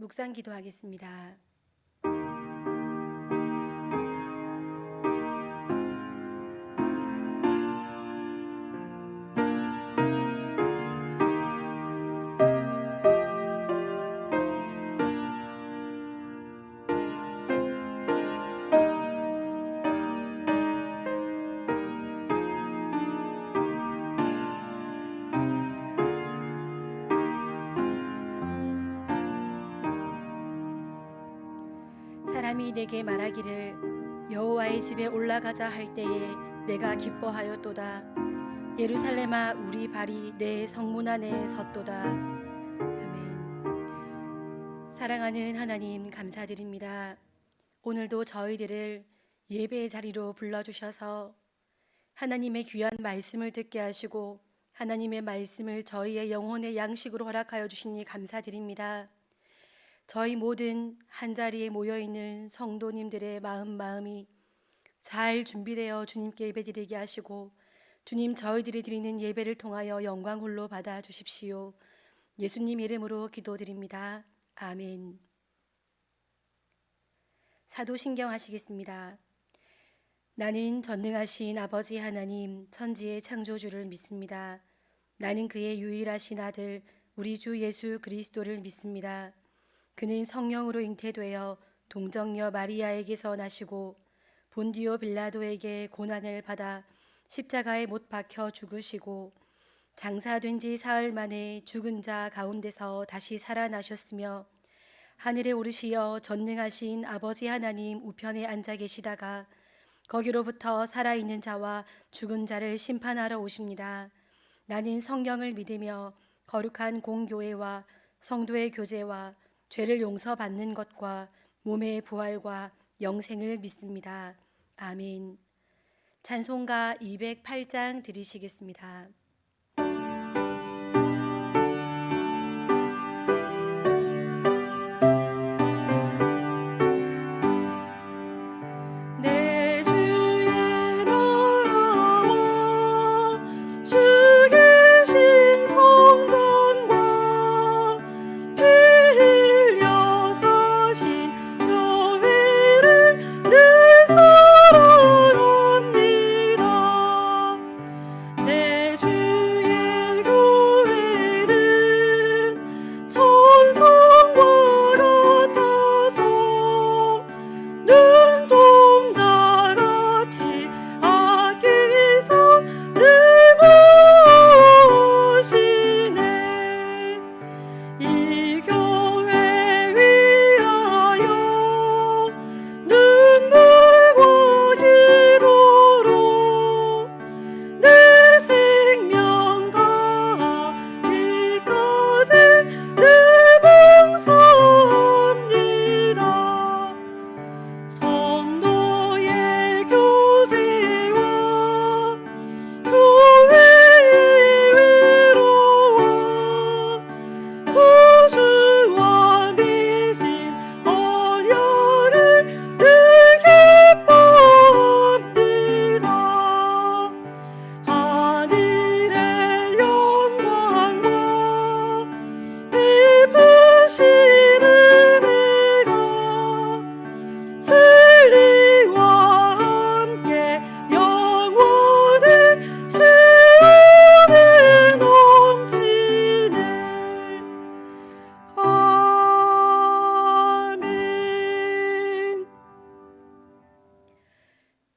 묵상 기도하겠습니다. 사람이 내게 말하기를 여호와의 집에 올라가자 할 때에 내가 기뻐하였도다. 예루살렘아, 우리 발이 내 성문 안에 섰도다. 아멘. 사랑하는 하나님, 감사드립니다. 오늘도 저희들을 예배의 자리로 불러주셔서 하나님의 귀한 말씀을 듣게 하시고 하나님의 말씀을 저희의 영혼의 양식으로 허락하여 주시니 감사드립니다. 저희 모든 한자리에 모여있는 성도님들의 마음이 잘 준비되어 주님께 예배드리게 하시고 주님, 저희들이 드리는 예배를 통하여 영광 홀로 받아 주십시오. 예수님 이름으로 기도드립니다. 아멘. 사도신경 하시겠습니다. 나는 전능하신 아버지 하나님 천지의 창조주를 믿습니다. 나는 그의 유일하신 아들 우리 주 예수 그리스도를 믿습니다. 그는 성령으로 잉태되어 동정녀 마리아에게서 나시고 본디오 빌라도에게 고난을 받아 십자가에 못 박혀 죽으시고 장사된 지 사흘 만에 죽은 자 가운데서 다시 살아나셨으며 하늘에 오르시어 전능하신 아버지 하나님 우편에 앉아 계시다가 거기로부터 살아있는 자와 죽은 자를 심판하러 오십니다. 나는 성경을 믿으며 거룩한 공교회와 성도의 교제와 죄를 용서받는 것과 몸의 부활과 영생을 믿습니다. 아멘. 찬송가 208장 드리시겠습니다.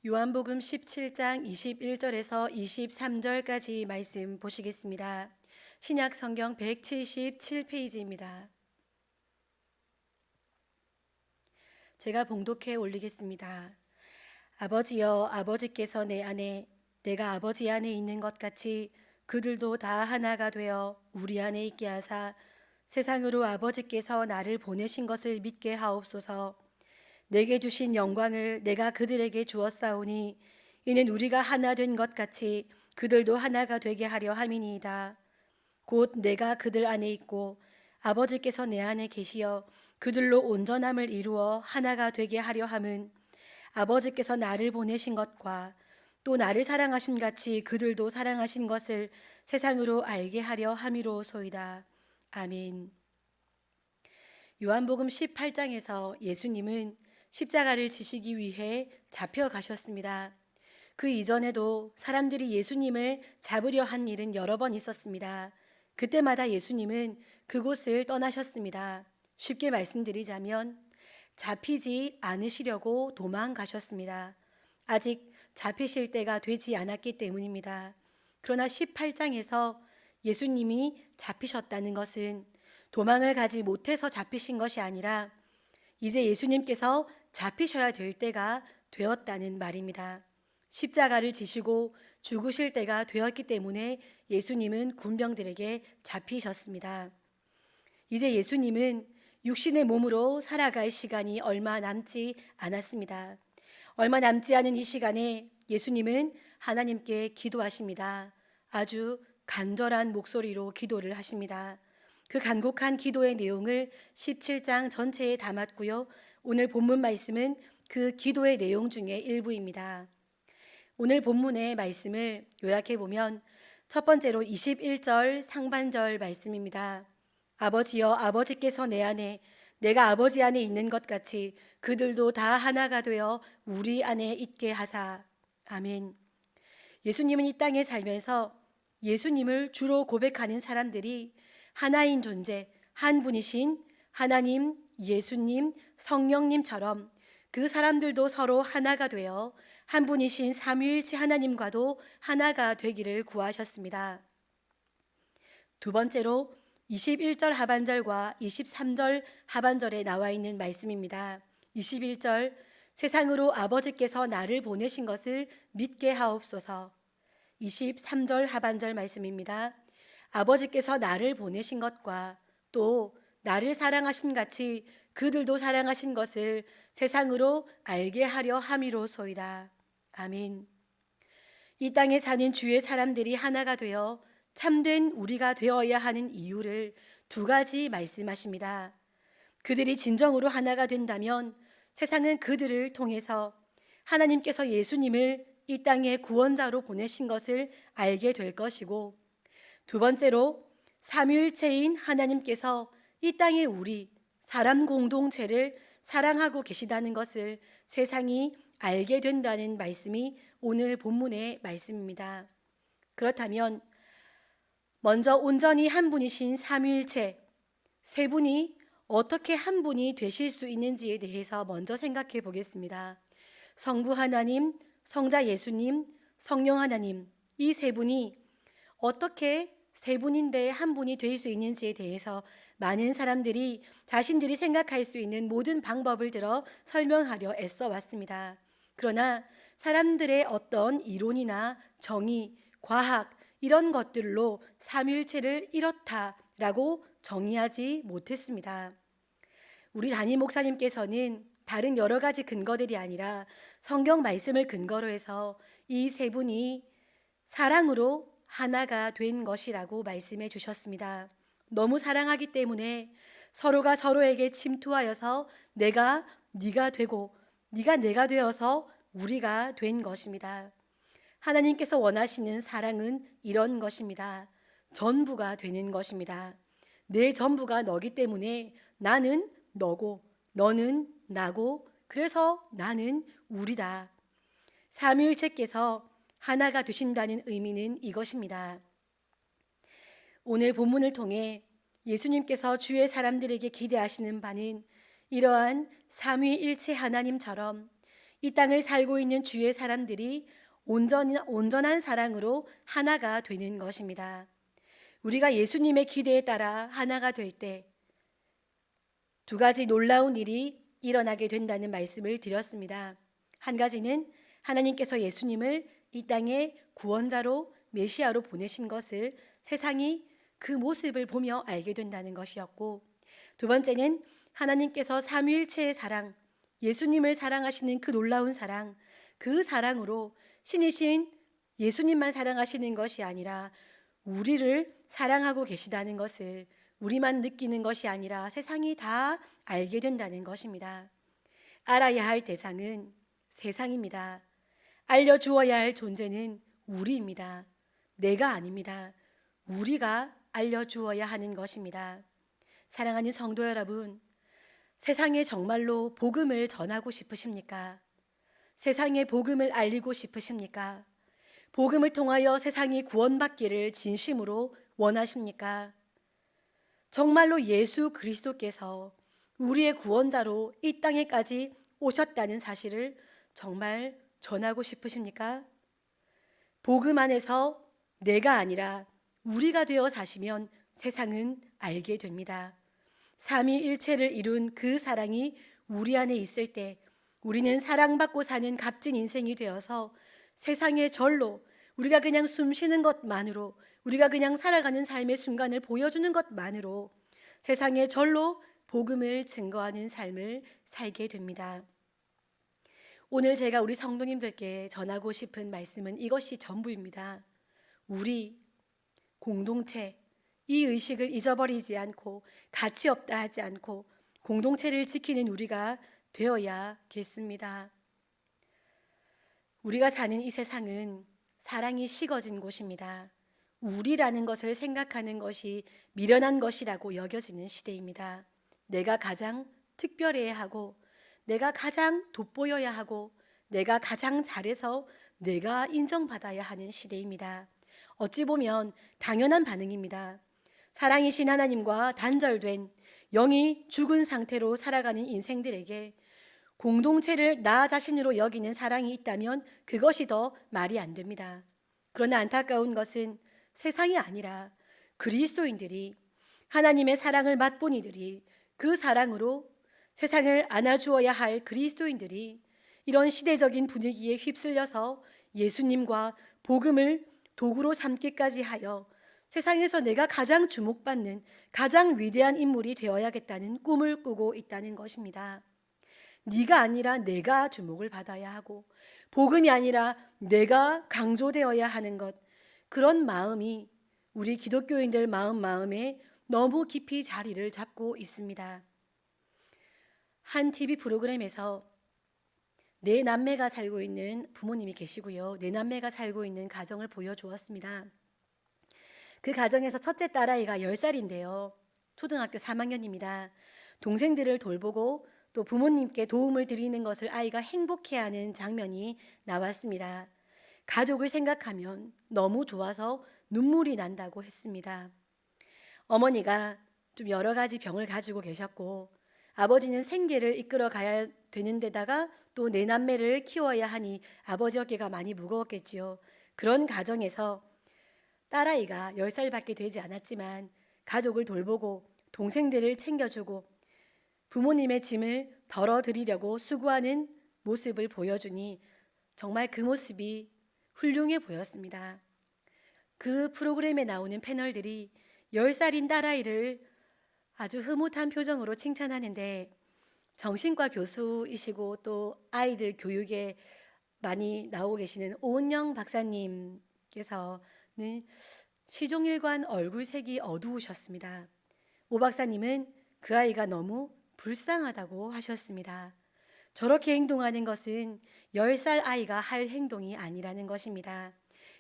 요한복음 17장 21절에서 23절까지 말씀 보시겠습니다. 신약 성경 177페이지입니다. 제가 봉독해 올리겠습니다. 아버지여, 아버지께서 내 안에, 내가 아버지 안에 있는 것 같이 그들도 다 하나가 되어 우리 안에 있게 하사 세상으로 아버지께서 나를 보내신 것을 믿게 하옵소서. 내게 주신 영광을 내가 그들에게 주었사오니 이는 우리가 하나 된 것 같이 그들도 하나가 되게 하려 함이니이다. 곧 내가 그들 안에 있고 아버지께서 내 안에 계시어 그들로 온전함을 이루어 하나가 되게 하려 함은 아버지께서 나를 보내신 것과 또 나를 사랑하신 같이 그들도 사랑하신 것을 세상으로 알게 하려 함이로소이다. 아멘. 요한복음 18장에서 예수님은 십자가를 지시기 위해 잡혀가셨습니다. 그 이전에도 사람들이 예수님을 잡으려 한 일은 여러 번 있었습니다. 그때마다 예수님은 그곳을 떠나셨습니다. 쉽게 말씀드리자면 잡히지 않으시려고 도망가셨습니다. 아직 잡히실 때가 되지 않았기 때문입니다. 그러나 18장에서 예수님이 잡히셨다는 것은 도망을 가지 못해서 잡히신 것이 아니라 이제 예수님께서 잡히셔야 될 때가 되었다는 말입니다. 십자가를 지시고 죽으실 때가 되었기 때문에 예수님은 군병들에게 잡히셨습니다. 이제 예수님은 육신의 몸으로 살아갈 시간이 얼마 남지 않았습니다. 얼마 남지 않은 이 시간에 예수님은 하나님께 기도하십니다. 아주 간절한 목소리로 기도를 하십니다. 그 간곡한 기도의 내용을 17장 전체에 담았고요. 오늘 본문 말씀은 그 기도의 내용 중에 일부입니다. 오늘 본문의 말씀을 요약해 보면 첫 번째로 21절 상반절 말씀입니다. 아버지여, 아버지께서 내 안에, 내가 아버지 안에 있는 것 같이 그들도 다 하나가 되어 우리 안에 있게 하사. 아멘. 예수님은 이 땅에 살면서 예수님을 주로 고백하는 사람들이 하나인 존재, 한 분이신 하나님, 예수님, 성령님처럼 그 사람들도 서로 하나가 되어 한 분이신 삼위일체 하나님과도 하나가 되기를 구하셨습니다. 두 번째로 21절 하반절과 23절 하반절에 나와 있는 말씀입니다. 21절 세상으로 아버지께서 나를 보내신 것을 믿게 하옵소서. 23절 하반절 말씀입니다. 아버지께서 나를 보내신 것과 또 나를 사랑하신 같이 그들도 사랑하신 것을 세상으로 알게 하려 함이로소이다. 아멘. 이 땅에 사는 주의 사람들이 하나가 되어 참된 우리가 되어야 하는 이유를 두 가지 말씀하십니다. 그들이 진정으로 하나가 된다면 세상은 그들을 통해서 하나님께서 예수님을 이 땅에 구원자로 보내신 것을 알게 될 것이고, 두 번째로 삼위일체인 하나님께서 이 땅에 우리 사람 공동체를 사랑하고 계시다는 것을 세상이 알게 된다는 말씀이 오늘 본문의 말씀입니다. 그렇다면 먼저 온전히 한 분이신 삼위일체, 세 분이 어떻게 한 분이 되실 수 있는지에 대해서 먼저 생각해 보겠습니다. 성부 하나님, 성자 예수님, 성령 하나님, 이 세 분이 어떻게 세 분인데 한 분이 될 수 있는지에 대해서 많은 사람들이 자신들이 생각할 수 있는 모든 방법을 들어 설명하려 애써 왔습니다. 그러나 사람들의 어떤 이론이나 정의, 과학 이런 것들로 삼위일체를 이렇다라고 정의하지 못했습니다. 우리 담임 목사님께서는 다른 여러 가지 근거들이 아니라 성경 말씀을 근거로 해서 이 세 분이 사랑으로 하나가 된 것이라고 말씀해 주셨습니다. 너무 사랑하기 때문에 서로가 서로에게 침투하여서 내가 네가 되고 네가 내가 되어서 우리가 된 것입니다. 하나님께서 원하시는 사랑은 이런 것입니다. 전부가 되는 것입니다. 내 전부가 너기 때문에 나는 너고 너는 나고 그래서 나는 우리다. 삼위일체께서 하나가 되신다는 의미는 이것입니다. 오늘 본문을 통해 예수님께서 주의 사람들에게 기대하시는 바는 이러한 삼위일체 하나님처럼 이 땅을 살고 있는 주의 사람들이 온전한 사랑으로 하나가 되는 것입니다. 우리가 예수님의 기대에 따라 하나가 될 때 두 가지 놀라운 일이 일어나게 된다는 말씀을 드렸습니다. 한 가지는 하나님께서 예수님을 이 땅에 구원자로 메시아로 보내신 것을 세상이 그 모습을 보며 알게 된다는 것이었고, 두 번째는 하나님께서 삼위일체의 사랑, 예수님을 사랑하시는 그 놀라운 사랑, 그 사랑으로 신이신 예수님만 사랑하시는 것이 아니라 우리를 사랑하고 계시다는 것을 우리만 느끼는 것이 아니라 세상이 다 알게 된다는 것입니다. 알아야 할 대상은 세상입니다. 알려주어야 할 존재는 우리입니다. 내가 아닙니다. 우리가 알려주어야 하는 것입니다. 사랑하는 성도 여러분, 세상에 정말로 복음을 전하고 싶으십니까? 세상에 복음을 알리고 싶으십니까? 복음을 통하여 세상이 구원받기를 진심으로 원하십니까? 정말로 예수 그리스도께서 우리의 구원자로 이 땅에까지 오셨다는 사실을 정말 전하고 싶으십니까? 복음 안에서 내가 아니라 우리가 되어 사시면 세상은 알게 됩니다. 삼위일체를 이룬 그 사랑이 우리 안에 있을 때 우리는 사랑받고 사는 값진 인생이 되어서 세상의 절로 우리가 그냥 숨 쉬는 것만으로, 우리가 그냥 살아가는 삶의 순간을 보여주는 것만으로 세상의 절로 복음을 증거하는 삶을 살게 됩니다. 오늘 제가 우리 성도님들께 전하고 싶은 말씀은 이것이 전부입니다. 우리 공동체, 이 의식을 잊어버리지 않고 가치 없다 하지 않고 공동체를 지키는 우리가 되어야겠습니다. 우리가 사는 이 세상은 사랑이 식어진 곳입니다. 우리라는 것을 생각하는 것이 미련한 것이라고 여겨지는 시대입니다. 내가 가장 특별해야 하고, 내가 가장 돋보여야 하고, 내가 가장 잘해서 내가 인정받아야 하는 시대입니다. 어찌 보면 당연한 반응입니다. 사랑이신 하나님과 단절된 영이 죽은 상태로 살아가는 인생들에게 공동체를 나 자신으로 여기는 사랑이 있다면 그것이 더 말이 안 됩니다. 그러나 안타까운 것은 세상이 아니라 그리스도인들이, 하나님의 사랑을 맛본 이들이, 그 사랑으로 세상을 안아주어야 할 그리스도인들이 이런 시대적인 분위기에 휩쓸려서 예수님과 복음을 도구로 삼기까지 하여 세상에서 내가 가장 주목받는 가장 위대한 인물이 되어야겠다는 꿈을 꾸고 있다는 것입니다. 네가 아니라 내가 주목을 받아야 하고, 복음이 아니라 내가 강조되어야 하는 것, 그런 마음이 우리 기독교인들 마음에 너무 깊이 자리를 잡고 있습니다. 한 TV 프로그램에서 네 남매가 살고 있는 부모님이 계시고요, 네 남매가 살고 있는 가정을 보여주었습니다. 그 가정에서 첫째 딸아이가 10살인데요 초등학교 3학년입니다. 동생들을 돌보고 또 부모님께 도움을 드리는 것을 아이가 행복해하는 장면이 나왔습니다. 가족을 생각하면 너무 좋아서 눈물이 난다고 했습니다. 어머니가 좀 여러 가지 병을 가지고 계셨고, 아버지는 생계를 이끌어 가야 되는 데다가 또 내 남매를 키워야 하니 아버지 어깨가 많이 무거웠겠지요. 그런 가정에서 딸아이가 10살밖에 되지 않았지만 가족을 돌보고 동생들을 챙겨주고 부모님의 짐을 덜어드리려고 수고하는 모습을 보여주니 정말 그 모습이 훌륭해 보였습니다. 그 프로그램에 나오는 패널들이 10살인 딸아이를 아주 흐뭇한 표정으로 칭찬하는데, 정신과 교수이시고 또 아이들 교육에 많이 나오고 계시는 오은영 박사님께서는 시종일관 얼굴색이 어두우셨습니다. 오 박사님은 그 아이가 너무 불쌍하다고 하셨습니다. 저렇게 행동하는 것은 10살 아이가 할 행동이 아니라는 것입니다.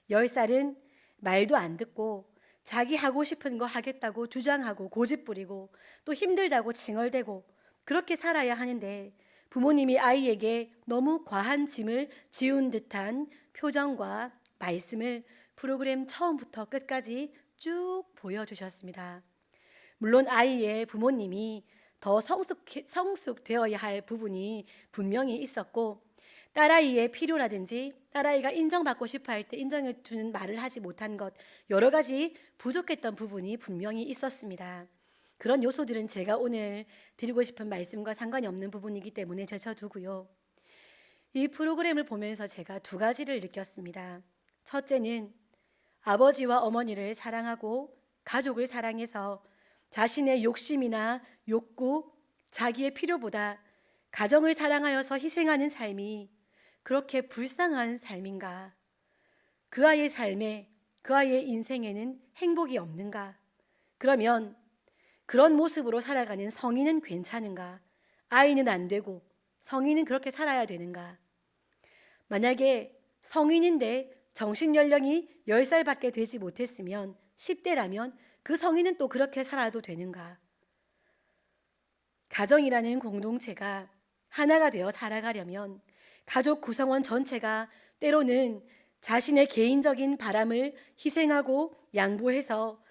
10살은 말도 안 듣고 자기 하고 싶은 거 하겠다고 주장하고 고집부리고 또 힘들다고 칭얼대고 그렇게 살아야 하는데, 부모님이 아이에게 너무 과한 짐을 지운 듯한 표정과 말씀을 프로그램 처음부터 끝까지 쭉 보여주셨습니다. 물론 아이의 부모님이 더 성숙되어야 할 부분이 분명히 있었고, 딸아이의 필요라든지 딸아이가 인정받고 싶어 할 때 인정해 주는 말을 하지 못한 것, 여러 가지 부족했던 부분이 분명히 있었습니다. 그런 요소들은 제가 오늘 드리고 싶은 말씀과 상관이 없는 부분이기 때문에 제쳐두고요. 이 프로그램을 보면서 제가 두 가지를 느꼈습니다. 첫째는 아버지와 어머니를 사랑하고 가족을 사랑해서 자신의 욕심이나 욕구, 자기의 필요보다 가정을 사랑하여서 희생하는 삶이 그렇게 불쌍한 삶인가? 그 아이의 삶에, 그 아이의 인생에는 행복이 없는가? 그러면 그런 모습으로 살아가는 성인은 괜찮은가? 아이는 안 되고 성인은 그렇게 살아야 되는가? 만약에 성인인데 정신연령이 10살밖에 되지 못했으면 10대라면 그 성인은 또 그렇게 살아도 되는가? 가정이라는 공동체가 하나가 되어 살아가려면 가족 구성원 전체가 때로는 자신의 개인적인 바람을 희생하고 양보해서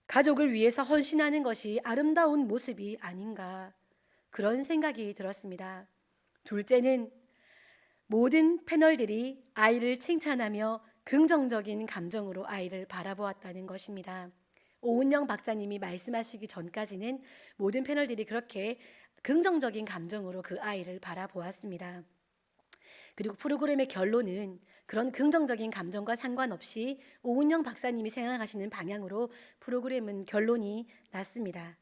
가족을 위해서 헌신하는 것이 아름다운 모습이 아닌가, 그런 생각이 들었습니다. 둘째는 모든 패널들이 아이를 칭찬하며 긍정적인 감정으로 아이를 바라보았다는 것입니다. 오은영 박사님이 말씀하시기 전까지는 모든 패널들이 그렇게 긍정적인 감정으로 그 아이를 바라보았습니다. 그리고 프로그램의 결론은 그런 긍정적인 감정과 상관없이 오은영 박사님이 생각하시는 방향으로 프로그램은 결론이 났습니다.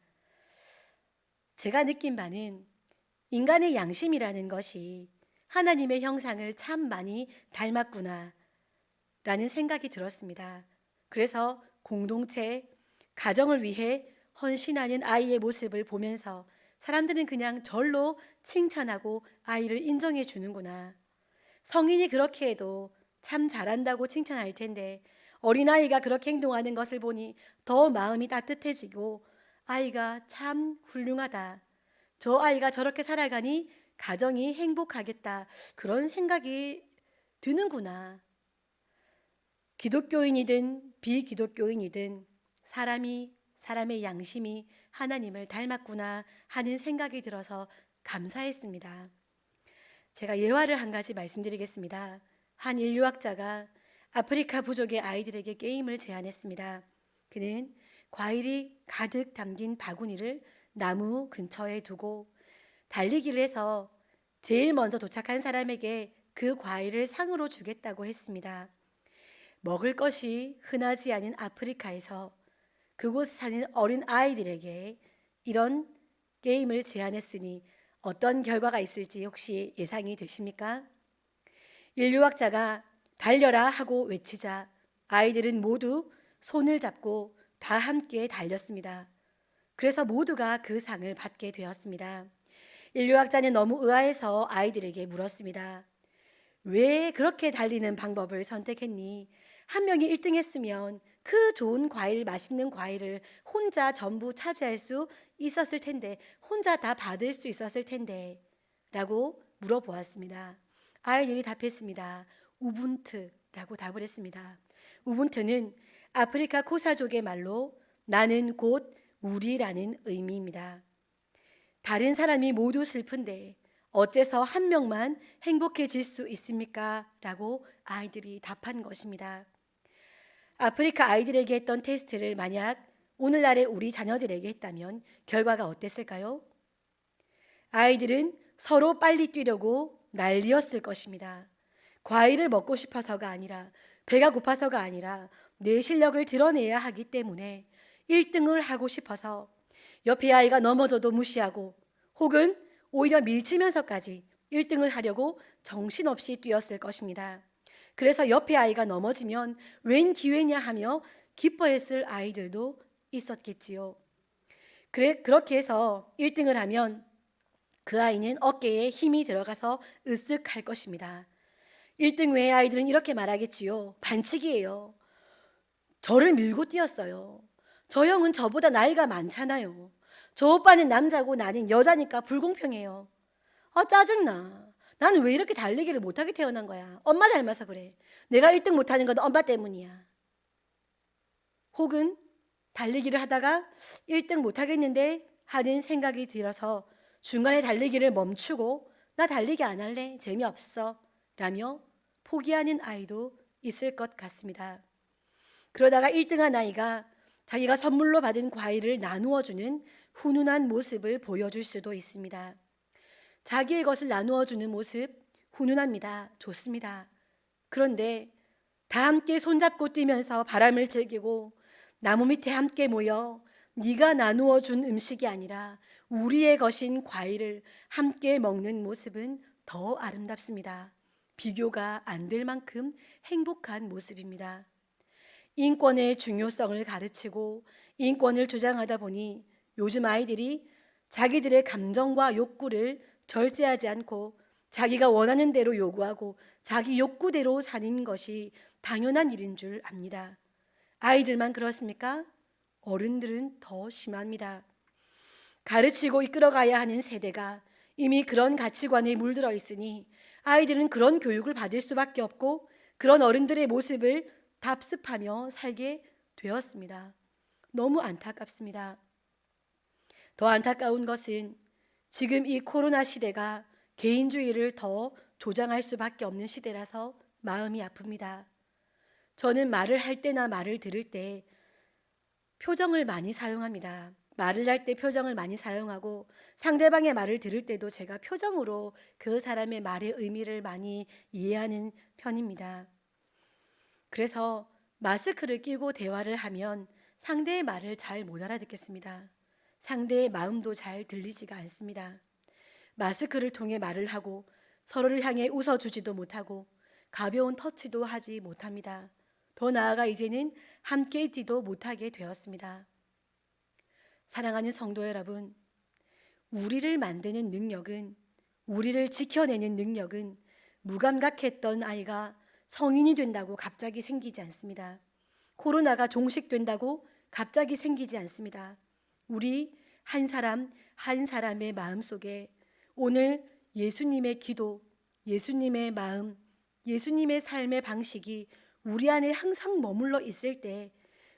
제가 느낀 바는 인간의 양심이라는 것이 하나님의 형상을 참 많이 닮았구나 라는 생각이 들었습니다. 그래서 공동체, 가정을 위해 헌신하는 아이의 모습을 보면서 사람들은 그냥 절로 칭찬하고 아이를 인정해 주는구나. 성인이 그렇게 해도 참 잘한다고 칭찬할 텐데 어린아이가 그렇게 행동하는 것을 보니 더 마음이 따뜻해지고 아이가 참 훌륭하다. 저 아이가 저렇게 살아가니 가정이 행복하겠다. 그런 생각이 드는구나. 기독교인이든 비기독교인이든 사람의 양심이 하나님을 닮았구나 하는 생각이 들어서 감사했습니다. 제가 예화를 한 가지 말씀드리겠습니다. 한 인류학자가 아프리카 부족의 아이들에게 게임을 제안했습니다. 그는 과일이 가득 담긴 바구니를 나무 근처에 두고 달리기를 해서 제일 먼저 도착한 사람에게 그 과일을 상으로 주겠다고 했습니다. 먹을 것이 흔하지 않은 아프리카에서 그곳 사는 어린 아이들에게 이런 게임을 제안했으니 어떤 결과가 있을지 혹시 예상이 되십니까? 인류학자가 달려라 하고 외치자 아이들은 모두 손을 잡고 다 함께 달렸습니다. 그래서 모두가 그 상을 받게 되었습니다. 인류학자는 너무 의아해서 아이들에게 물었습니다. 왜 그렇게 달리는 방법을 선택했니? 한 명이 1등 했으면 그 좋은 과일, 맛있는 과일을 혼자 전부 차지할 수 있었을 텐데, 혼자 다 받을 수 있었을 텐데 라고 물어보았습니다. 아이들이 답했습니다. 우분투라고 답을 했습니다. 우분투는 아프리카 코사족의 말로 나는 곧 우리라는 의미입니다. 다른 사람이 모두 슬픈데 어째서 한 명만 행복해질 수 있습니까? 라고 아이들이 답한 것입니다. 아프리카 아이들에게 했던 테스트를 만약 오늘날의 우리 자녀들에게 했다면 결과가 어땠을까요? 아이들은 서로 빨리 뛰려고 난리였을 것입니다. 과일을 먹고 싶어서가 아니라, 배가 고파서가 아니라 내 실력을 드러내야 하기 때문에 1등을 하고 싶어서 옆에 아이가 넘어져도 무시하고 혹은 오히려 밀치면서까지 1등을 하려고 정신없이 뛰었을 것입니다. 그래서 옆에 아이가 넘어지면 웬 기회냐 하며 기뻐했을 아이들도 있었겠지요. 그렇게 해서 1등을 하면 그 아이는 어깨에 힘이 들어가서 으쓱할 것입니다. 1등 외의 아이들은 이렇게 말하겠지요. 반칙이에요. 저를 밀고 뛰었어요. 저 형은 저보다 나이가 많잖아요. 저 오빠는 남자고 나는 여자니까 불공평해요. 짜증나. 나는 왜 이렇게 달리기를 못하게 태어난 거야. 엄마 닮아서 그래. 내가 1등 못하는 건 엄마 때문이야. 혹은 달리기를 하다가 1등 못하겠는데 하는 생각이 들어서 중간에 달리기를 멈추고 나 달리기 안 할래. 재미없어. 라며 포기하는 아이도 있을 것 같습니다. 그러다가 1등한 아이가 자기가 선물로 받은 과일을 나누어 주는 훈훈한 모습을 보여줄 수도 있습니다. 자기의 것을 나누어 주는 모습 훈훈합니다. 좋습니다. 그런데 다 함께 손잡고 뛰면서 바람을 즐기고 나무 밑에 함께 모여 네가 나누어 준 음식이 아니라 우리의 것인 과일을 함께 먹는 모습은 더 아름답습니다. 비교가 안 될 만큼 행복한 모습입니다. 인권의 중요성을 가르치고 인권을 주장하다 보니 요즘 아이들이 자기들의 감정과 욕구를 절제하지 않고 자기가 원하는 대로 요구하고 자기 욕구대로 사는 것이 당연한 일인 줄 압니다. 아이들만 그렇습니까? 어른들은 더 심합니다. 가르치고 이끌어가야 하는 세대가 이미 그런 가치관에 물들어 있으니 아이들은 그런 교육을 받을 수밖에 없고 그런 어른들의 모습을 답습하며 살게 되었습니다. 너무 안타깝습니다. 더 안타까운 것은 지금 이 코로나 시대가 개인주의를 더 조장할 수밖에 없는 시대라서 마음이 아픕니다. 저는 말을 할 때나 말을 들을 때 표정을 많이 사용합니다. 말을 할 때 표정을 많이 사용하고 상대방의 말을 들을 때도 제가 표정으로 그 사람의 말의 의미를 많이 이해하는 편입니다. 그래서 마스크를 끼고 대화를 하면 상대의 말을 잘 못 알아듣겠습니다. 상대의 마음도 잘 들리지가 않습니다. 마스크를 통해 말을 하고 서로를 향해 웃어주지도 못하고 가벼운 터치도 하지 못합니다. 더 나아가 이제는 함께 있지도 못하게 되었습니다. 사랑하는 성도 여러분, 우리를 만드는 능력은, 우리를 지켜내는 능력은 무감각했던 아이가 성인이 된다고 갑자기 생기지 않습니다. 코로나가 종식된다고 갑자기 생기지 않습니다. 우리 한 사람 한 사람의 마음속에 오늘 예수님의 기도, 예수님의 마음, 예수님의 삶의 방식이 우리 안에 항상 머물러 있을 때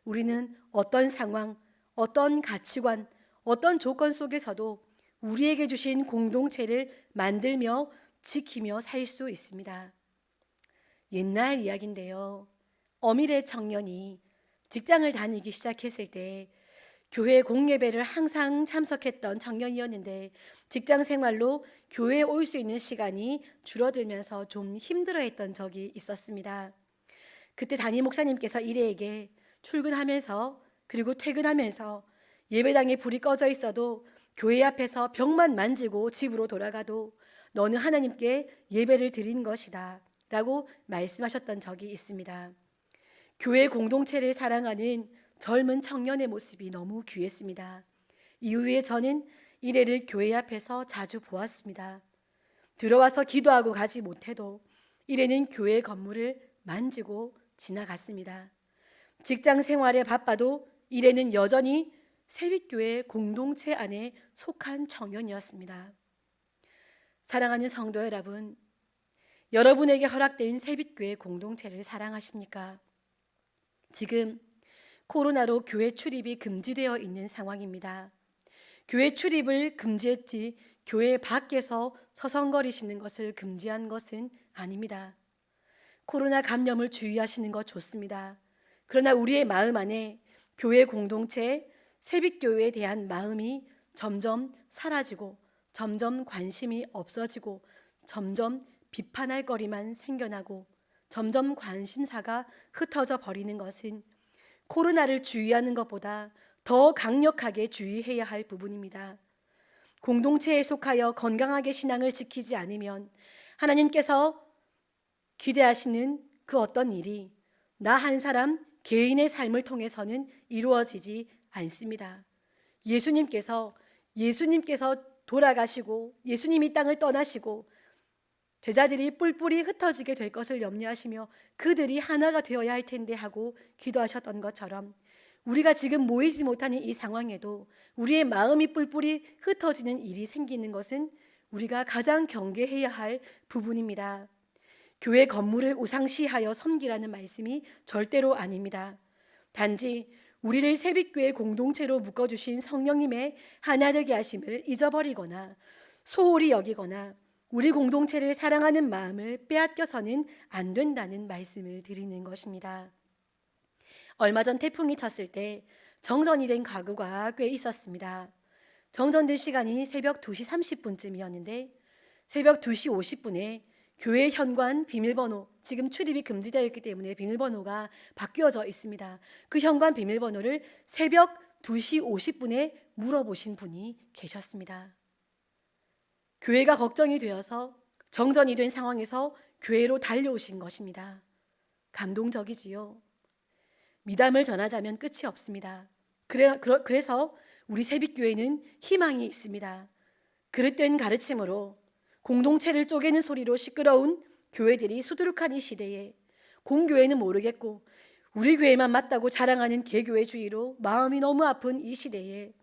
우리는 어떤 상황, 어떤 가치관, 어떤 조건 속에서도 우리에게 주신 공동체를 만들며 지키며 살 수 있습니다. 옛날 이야기인데요. 어미래 청년이 직장을 다니기 시작했을 때 교회 공예배를 항상 참석했던 청년이었는데 직장 생활로 교회에 올 수 있는 시간이 줄어들면서 좀 힘들어했던 적이 있었습니다. 그때 담임 목사님께서 이래에게 출근하면서 그리고 퇴근하면서 예배당에 불이 꺼져 있어도 교회 앞에서 벽만 만지고 집으로 돌아가도 너는 하나님께 예배를 드린 것이다 라고 말씀하셨던 적이 있습니다. 교회 공동체를 사랑하는 젊은 청년의 모습이 너무 귀했습니다. 이후에 저는 이래를 교회 앞에서 자주 보았습니다. 들어와서 기도하고 가지 못해도 이래는 교회 건물을 만지고 지나갔습니다. 직장 생활에 바빠도 이래는 여전히 새빛교회 공동체 안에 속한 청년이었습니다. 사랑하는 성도 여러분, 여러분에게 허락된 새빛교회 공동체를 사랑하십니까? 지금 코로나로 교회 출입이 금지되어 있는 상황입니다. 교회 출입을 금지했지 교회 밖에서 서성거리시는 것을 금지한 것은 아닙니다. 코로나 감염을 주의하시는 것 좋습니다. 그러나 우리의 마음 안에 교회 공동체, 새빛교회에 대한 마음이 점점 사라지고 점점 관심이 없어지고 점점 비판할 거리만 생겨나고 점점 관심사가 흩어져 버리는 것은 코로나를 주의하는 것보다 더 강력하게 주의해야 할 부분입니다. 공동체에 속하여 건강하게 신앙을 지키지 않으면 하나님께서 기대하시는 그 어떤 일이 나 한 사람 개인의 삶을 통해서는 이루어지지 않습니다. 예수님께서 돌아가시고 예수님이 땅을 떠나시고 제자들이 뿔뿔이 흩어지게 될 것을 염려하시며 그들이 하나가 되어야 할 텐데 하고 기도하셨던 것처럼 우리가 지금 모이지 못하는 이 상황에도 우리의 마음이 뿔뿔이 흩어지는 일이 생기는 것은 우리가 가장 경계해야 할 부분입니다. 교회 건물을 우상시하여 섬기라는 말씀이 절대로 아닙니다. 단지 우리를 새빛교회 공동체로 묶어주신 성령님의 하나 되게 하심을 잊어버리거나 소홀히 여기거나 우리 공동체를 사랑하는 마음을 빼앗겨서는 안 된다는 말씀을 드리는 것입니다. 얼마 전 태풍이 쳤을 때 정전이 된 가구가 꽤 있었습니다. 정전될 시간이 새벽 2시 30분쯤이었는데 새벽 2시 50분에 교회 현관 비밀번호, 지금 출입이 금지되어 있기 때문에 비밀번호가 바뀌어져 있습니다. 그 현관 비밀번호를 새벽 2시 50분에 물어보신 분이 계셨습니다. 교회가 걱정이 되어서 정전이 된 상황에서 교회로 달려오신 것입니다. 감동적이지요. 미담을 전하자면 끝이 없습니다. 그래서 우리 새빛교회는 희망이 있습니다. 그릇된 가르침으로 공동체를 쪼개는 소리로 시끄러운 교회들이 수두룩한 이 시대에 공교회는 모르겠고 우리 교회만 맞다고 자랑하는 개교회주의로 마음이 너무 아픈 이 시대에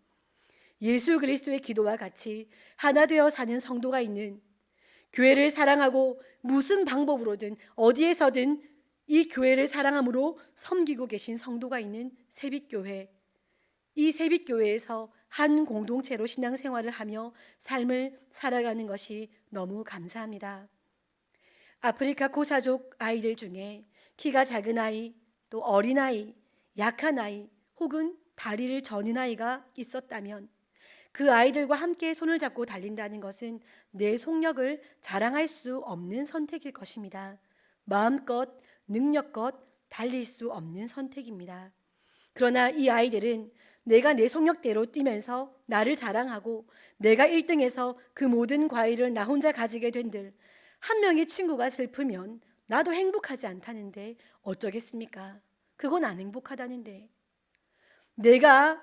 예수 그리스도의 기도와 같이 하나 되어 사는 성도가 있는, 교회를 사랑하고 무슨 방법으로든 어디에서든 이 교회를 사랑함으로 섬기고 계신 성도가 있는 새빛교회, 이 새빛교회에서 한 공동체로 신앙생활을 하며 삶을 살아가는 것이 너무 감사합니다. 아프리카 고사족 아이들 중에 키가 작은 아이, 또 어린아이, 약한 아이, 혹은 다리를 저는 아이가 있었다면 그 아이들과 함께 손을 잡고 달린다는 것은 내 속력을 자랑할 수 없는 선택일 것입니다. 마음껏, 능력껏 달릴 수 없는 선택입니다. 그러나 이 아이들은 내가 내 속력대로 뛰면서 나를 자랑하고 내가 1등해서 그 모든 과일을 나 혼자 가지게 된들, 한 명의 친구가 슬프면 나도 행복하지 않다는데 어쩌겠습니까? 그건 안 행복하다는데. 내가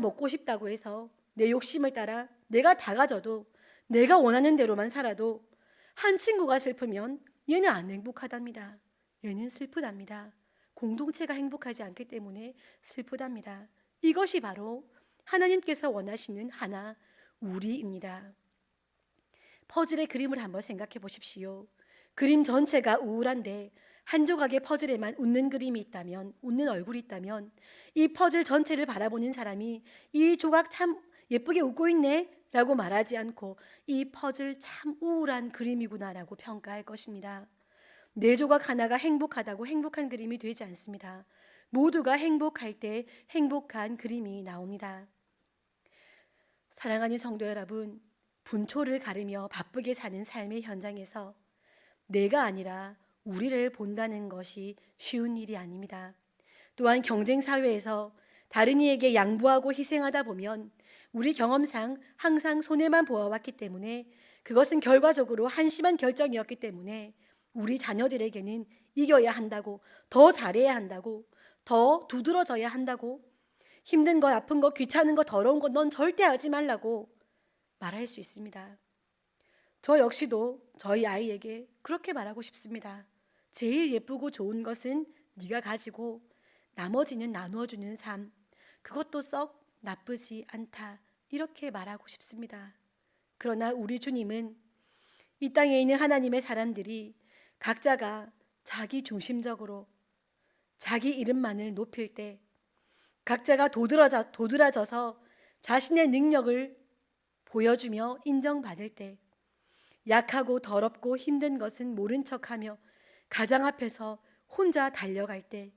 먹고 싶다고 해서 내 욕심을 따라 내가 다 가져도, 내가 원하는 대로만 살아도 한 친구가 슬프면 얘는 안 행복하답니다. 얘는 슬프답니다. 공동체가 행복하지 않기 때문에 슬프답니다. 이것이 바로 하나님께서 원하시는 하나, 우리입니다. 퍼즐의 그림을 한번 생각해 보십시오. 그림 전체가 우울한데 한 조각의 퍼즐에만 웃는 그림이 있다면, 웃는 얼굴이 있다면, 이 퍼즐 전체를 바라보는 사람이 이 조각 참 예쁘게 웃고 있네 라고 말하지 않고 이 퍼즐 참 우울한 그림이구나 라고 평가할 것입니다. 네 조각 하나가 행복하다고 행복한 그림이 되지 않습니다. 모두가 행복할 때 행복한 그림이 나옵니다. 사랑하는 성도 여러분, 분초를 가르며 바쁘게 사는 삶의 현장에서 내가 아니라 우리를 본다는 것이 쉬운 일이 아닙니다. 또한 경쟁 사회에서 다른 이에게 양보하고 희생하다 보면 우리 경험상 항상 손해만 보아왔기 때문에, 그것은 결과적으로 한심한 결정이었기 때문에 우리 자녀들에게는 이겨야 한다고, 더 잘해야 한다고, 더 두드러져야 한다고, 힘든 것, 아픈 것, 귀찮은 것, 더러운 것 넌 절대 하지 말라고 말할 수 있습니다. 저 역시도 저희 아이에게 그렇게 말하고 싶습니다. 제일 예쁘고 좋은 것은 네가 가지고 나머지는 나누어 주는 삶, 그것도 썩 나쁘지 않다, 이렇게 말하고 싶습니다. 그러나 우리 주님은 이 땅에 있는 하나님의 사람들이 각자가 자기 중심적으로 자기 이름만을 높일 때, 각자가 도드라져서 자신의 능력을 보여주며 인정받을 때, 약하고 더럽고 힘든 것은 모른 척하며 가장 앞에서 혼자 달려갈 때,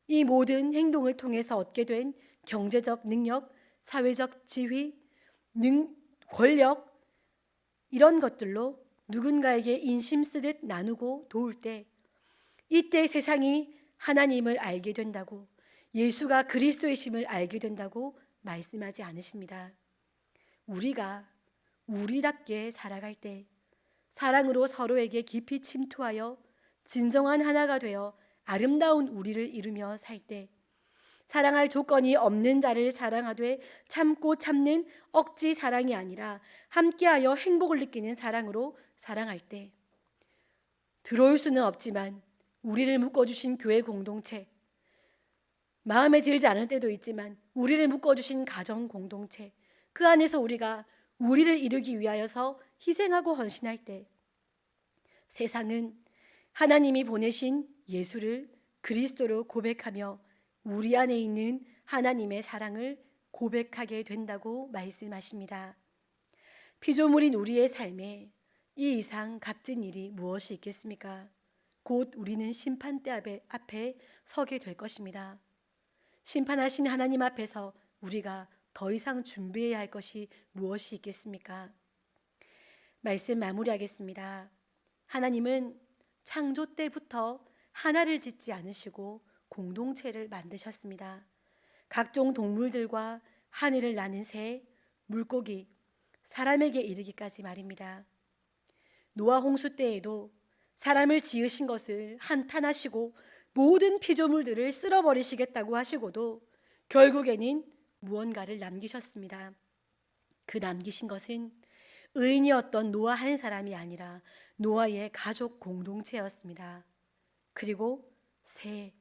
이 모든 행동을 통해서 얻게 된 경제적 능력, 사회적 지위, 권력, 이런 것들로 누군가에게 인심 쓰듯 나누고 도울 때, 이때 세상이 하나님을 알게 된다고, 예수가 그리스도이심을 알게 된다고 말씀하지 않으십니다. 우리가 우리답게 살아갈 때, 사랑으로 서로에게 깊이 침투하여 진정한 하나가 되어 아름다운 우리를 이루며 살 때, 사랑할 조건이 없는 자를 사랑하되 참고 참는 억지 사랑이 아니라 함께하여 행복을 느끼는 사랑으로 사랑할 때, 들어올 수는 없지만 우리를 묶어주신 교회 공동체, 마음에 들지 않을 때도 있지만 우리를 묶어주신 가정 공동체, 그 안에서 우리가 우리를 이루기 위하여서 희생하고 헌신할 때, 세상은 하나님이 보내신 예수를 그리스도로 고백하며 우리 안에 있는 하나님의 사랑을 고백하게 된다고 말씀하십니다. 피조물인 우리의 삶에 이 이상 값진 일이 무엇이 있겠습니까? 곧 우리는 심판대 앞에 서게 될 것입니다. 심판하신 하나님 앞에서 우리가 더 이상 준비해야 할 것이 무엇이 있겠습니까? 말씀 마무리하겠습니다. 하나님은 창조 때부터 하나를 짓지 않으시고 공동체를 만드셨습니다. 각종 동물들과 하늘을 나는 새, 물고기, 사람에게 이르기까지 말입니다. 노아 홍수 때에도 사람을 지으신 것을 한탄하시고 모든 피조물들을 쓸어버리시겠다고 하시고도 결국에는 무언가를 남기셨습니다. 그 남기신 것은 의인이었던 노아 한 사람이 아니라 노아의 가족 공동체였습니다. 그리고 새,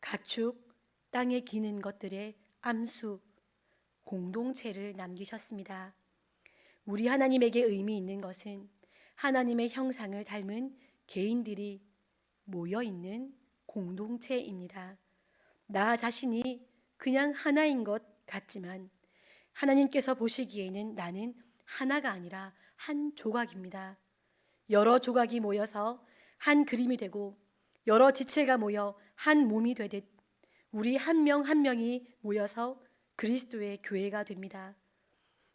가축, 땅에 기는 것들의 암수, 공동체를 남기셨습니다. 우리 하나님에게 의미 있는 것은 하나님의 형상을 닮은 개인들이 모여 있는 공동체입니다. 나 자신이 그냥 하나인 것 같지만 하나님께서 보시기에는 나는 하나가 아니라 한 조각입니다. 여러 조각이 모여서 한 그림이 되고 여러 지체가 모여 한 몸이 되듯 우리 한 명 한 명이 모여서 그리스도의 교회가 됩니다.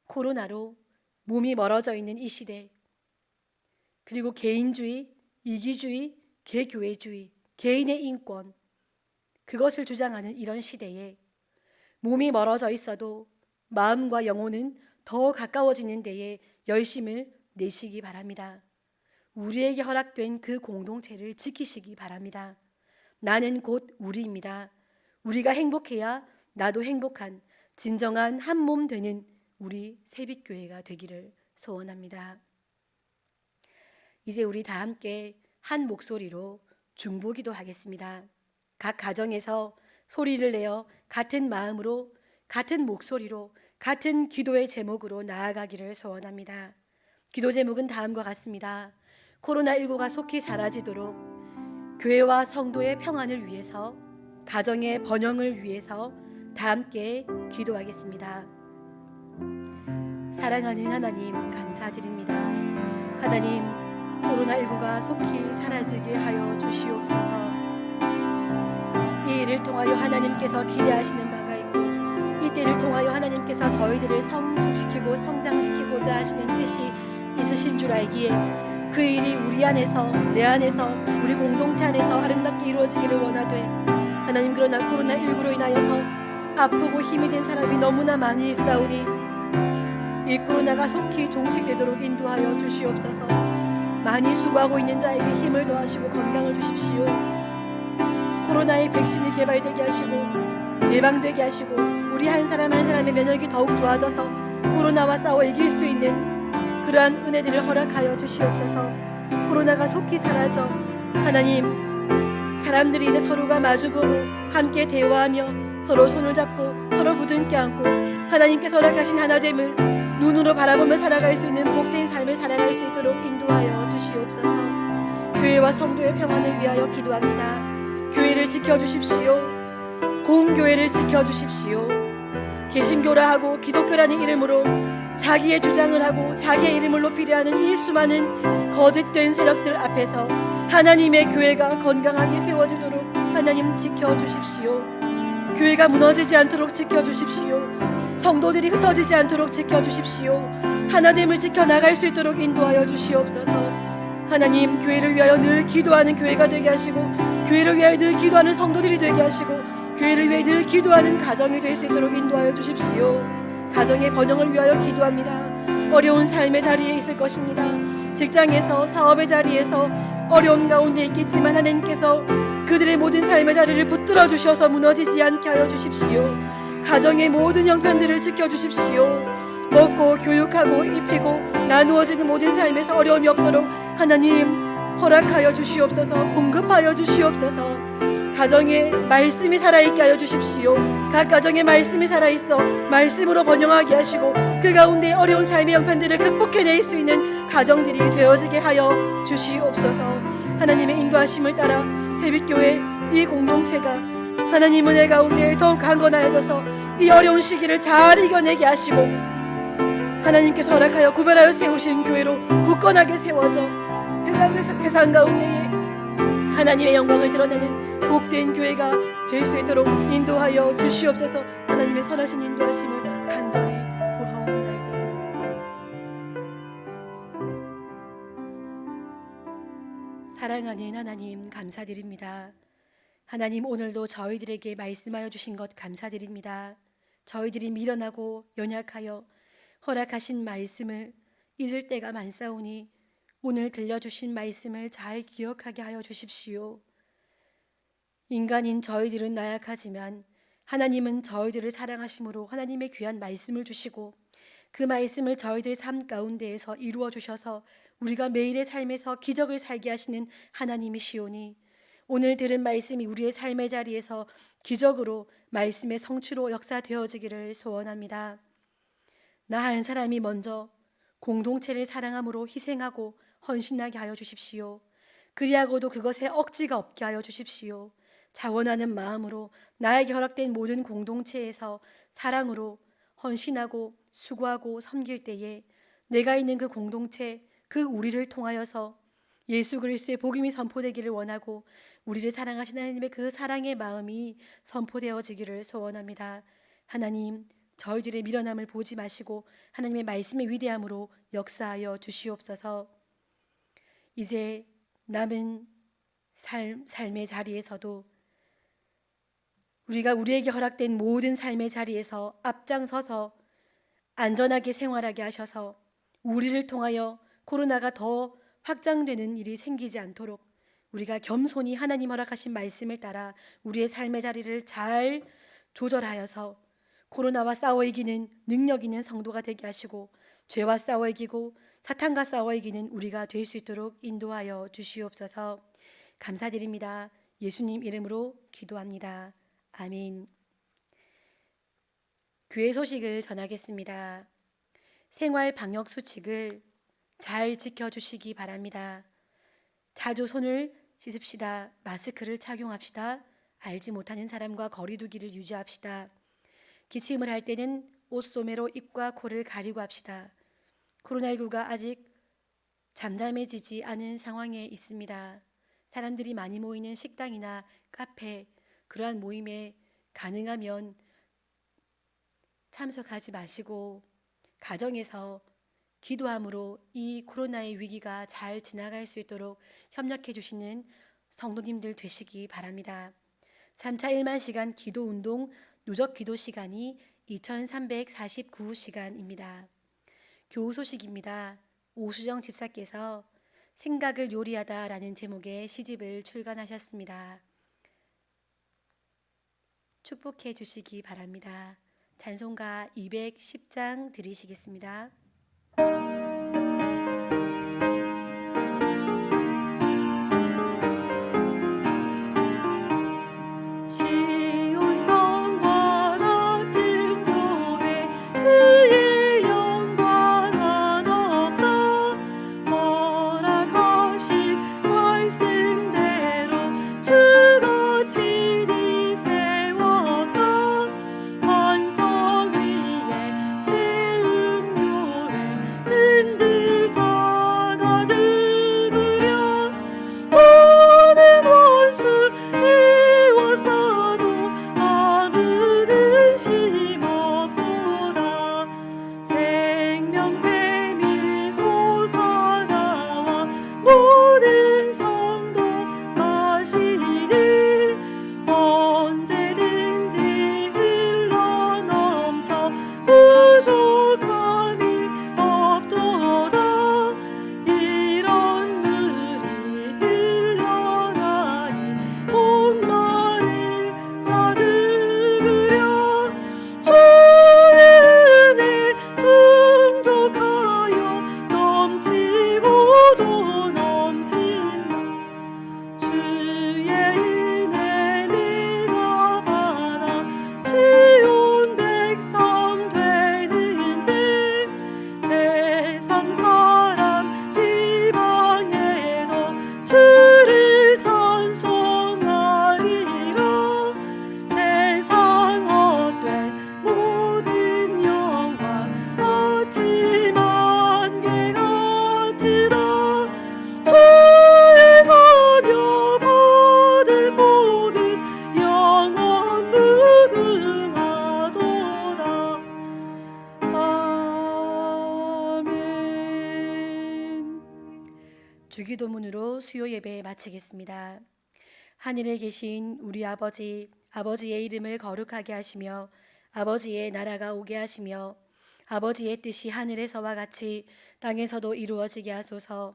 코로나로 몸이 멀어져 있는 이 시대, 그리고 개인주의, 이기주의, 개교회주의, 개인의 인권, 그것을 주장하는 이런 시대에 몸이 멀어져 있어도 마음과 영혼은 더 가까워지는 데에 열심을 내시기 바랍니다. 우리에게 허락된 그 공동체를 지키시기 바랍니다. 나는 곧 우리입니다. 우리가 행복해야 나도 행복한 진정한 한 몸 되는 우리 새빛교회가 되기를 소원합니다. 이제 우리 다 함께 한 목소리로 중보기도 하겠습니다. 각 가정에서 소리를 내어 같은 마음으로 같은 목소리로 같은 기도의 제목으로 나아가기를 소원합니다. 기도 제목은 다음과 같습니다. 코로나19가 속히 사라지도록 교회와 성도의 평안을 위해서, 가정의 번영을 위해서 다 함께 기도하겠습니다. 사랑하는 하나님, 감사드립니다. 하나님, 코로나19가 속히 사라지게 하여 주시옵소서. 이 일을 통하여 하나님께서 기대하시는 바가 있고, 이 때를 통하여 하나님께서 저희들을 성숙시키고 성장시키고자 하시는 뜻이 있으신 줄 알기에 그 일이 우리 안에서, 내 안에서, 우리 공동체 안에서 아름답게 이루어지기를 원하되, 하나님, 그러나 코로나19로 인하여서 아프고 힘이 든 사람이 너무나 많이 있사오니 이 코로나가 속히 종식되도록 인도하여 주시옵소서. 많이 수고하고 있는 자에게 힘을 더하시고 건강을 주십시오. 코로나의 백신이 개발되게 하시고 예방되게 하시고 우리 한 사람 한 사람의 면역이 더욱 좋아져서 코로나와 싸워 이길 수 있는 그러한 은혜들을 허락하여 주시옵소서. 코로나가 속히 사라져 하나님, 사람들이 이제 서로가 마주보고 함께 대화하며 서로 손을 잡고 서로 부둥켜 안고 하나님께서 허락하신 하나됨을 눈으로 바라보며 살아갈 수 있는 복된 삶을 살아갈 수 있도록 인도하여 주시옵소서. 교회와 성도의 평안을 위하여 기도합니다. 교회를 지켜주십시오. 공교회를 지켜주십시오. 개신교라 하고 기독교라는 이름으로 자기의 주장을 하고 자기의 이름을 높이려 하는 이 수많은 거짓된 세력들 앞에서 하나님의 교회가 건강하게 세워지도록 하나님 지켜주십시오. 교회가 무너지지 않도록 지켜주십시오. 성도들이 흩어지지 않도록 지켜주십시오. 하나됨을 지켜나갈 수 있도록 인도하여 주시옵소서. 하나님, 교회를 위하여 늘 기도하는 교회가 되게 하시고 교회를 위하여 늘 기도하는 성도들이 되게 하시고 교회를 위해 늘 기도하는 가정이 될 수 있도록 인도하여 주십시오. 가정의 번영을 위하여 기도합니다. 어려운 삶의 자리에 있을 것입니다. 직장에서, 사업의 자리에서 어려운 가운데 있겠지만 하나님께서 그들의 모든 삶의 자리를 붙들어 주셔서 무너지지 않게 하여 주십시오. 가정의 모든 형편들을 지켜주십시오. 먹고 교육하고 입히고 나누어지는 모든 삶에서 어려움이 없도록 하나님 허락하여 주시옵소서. 공급하여 주시옵소서. 가정에 말씀이 살아있게 하여 주십시오. 각 가정에 말씀이 살아있어 말씀으로 번영하게 하시고 그 가운데 어려운 삶의 형편들을 극복해낼 수 있는 가정들이 되어지게 하여 주시옵소서. 하나님의 인도하심을 따라 새빛교회 이 공동체가 하나님 은혜 가운데 더욱 강건하여져서 이 어려운 시기를 잘 이겨내게 하시고 하나님께서 허락하여 구별하여 세우신 교회로 굳건하게 세워져 세상 가운데에 하나님의 영광을 드러내는 복된 교회가 될 수 있도록 인도하여 주시옵소서. 하나님의 선하신 인도하심을 간절히 구하옵나이다. 사랑하는 하나님, 감사드립니다. 하나님, 오늘도 저희들에게 말씀하여 주신 것 감사드립니다. 저희들이 미련하고 연약하여 허락하신 말씀을 잊을 때가 많사오니 오늘 들려주신 말씀을 잘 기억하게 하여 주십시오. 인간인 저희들은 나약하지만 하나님은 저희들을 사랑하심으로 하나님의 귀한 말씀을 주시고 그 말씀을 저희들 삶 가운데에서 이루어 주셔서 우리가 매일의 삶에서 기적을 살게 하시는 하나님이시오니 오늘 들은 말씀이 우리의 삶의 자리에서 기적으로 말씀의 성취로 역사되어지기를 소원합니다. 나 한 사람이 먼저 공동체를 사랑함으로 희생하고 헌신하게 하여 주십시오. 그리하고도 그것에 억지가 없게 하여 주십시오. 자원하는 마음으로 나에게 허락된 모든 공동체에서 사랑으로 헌신하고 수고하고 섬길 때에 내가 있는 그 공동체, 그 우리를 통하여서 예수 그리스도의 복음이 선포되기를 원하고 우리를 사랑하시는 하나님의 그 사랑의 마음이 선포되어지기를 소원합니다. 하나님, 저희들의 미련함을 보지 마시고 하나님의 말씀의 위대함으로 역사하여 주시옵소서. 이제 남은 삶의 자리에서도 우리가 우리에게 허락된 모든 삶의 자리에서 앞장서서 안전하게 생활하게 하셔서 우리를 통하여 코로나가 더 확장되는 일이 생기지 않도록 우리가 겸손히 하나님 허락하신 말씀을 따라 우리의 삶의 자리를 잘 조절하여서 코로나와 싸워 이기는 능력 있는 성도가 되게 하시고 죄와 싸워 이기고 사탄과 싸워 이기는 우리가 될 수 있도록 인도하여 주시옵소서. 감사드립니다. 예수님 이름으로 기도합니다. 아멘. 교회 소식을 전하겠습니다. 생활 방역 수칙을 잘 지켜주시기 바랍니다. 자주 손을 씻읍시다. 마스크를 착용합시다. 알지 못하는 사람과 거리 두기를 유지합시다. 기침을 할 때는 옷소매로 입과 코를 가리고 합시다. 코로나19가 아직 잠잠해지지 않은 상황에 있습니다. 사람들이 많이 모이는 식당이나 카페, 그러한 모임에 가능하면 참석하지 마시고 가정에서 기도함으로 이 코로나의 위기가 잘 지나갈 수 있도록 협력해 주시는 성도님들 되시기 바랍니다. 3차 1만 시간 기도운동 누적 기도 시간이 2349시간입니다. 교우 소식입니다. 오수정 집사께서 생각을 요리하다 라는 제목의 시집을 출간하셨습니다. 축복해 주시기 바랍니다. 찬송가 210장 드리시겠습니다. 주기도문으로 수요 예배 마치겠습니다. 하늘에 계신 우리 아버지, 아버지의 이름을 거룩하게 하시며 아버지의 나라가 오게 하시며 아버지의 뜻이 하늘에서와 같이 땅에서도 이루어지게 하소서.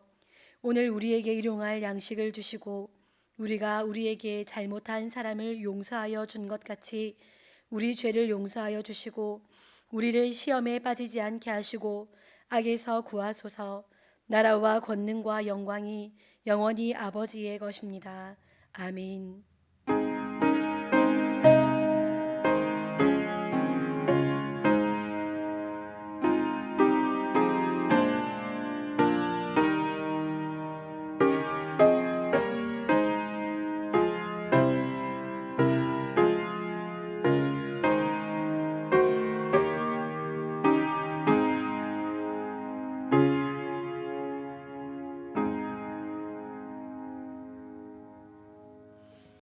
오늘 우리에게 일용할 양식을 주시고 우리가 우리에게 잘못한 사람을 용서하여 준 것 같이 우리 죄를 용서하여 주시고 우리를 시험에 빠지지 않게 하시고 악에서 구하소서. 나라와 권능과 영광이 영원히 아버지의 것입니다. 아멘.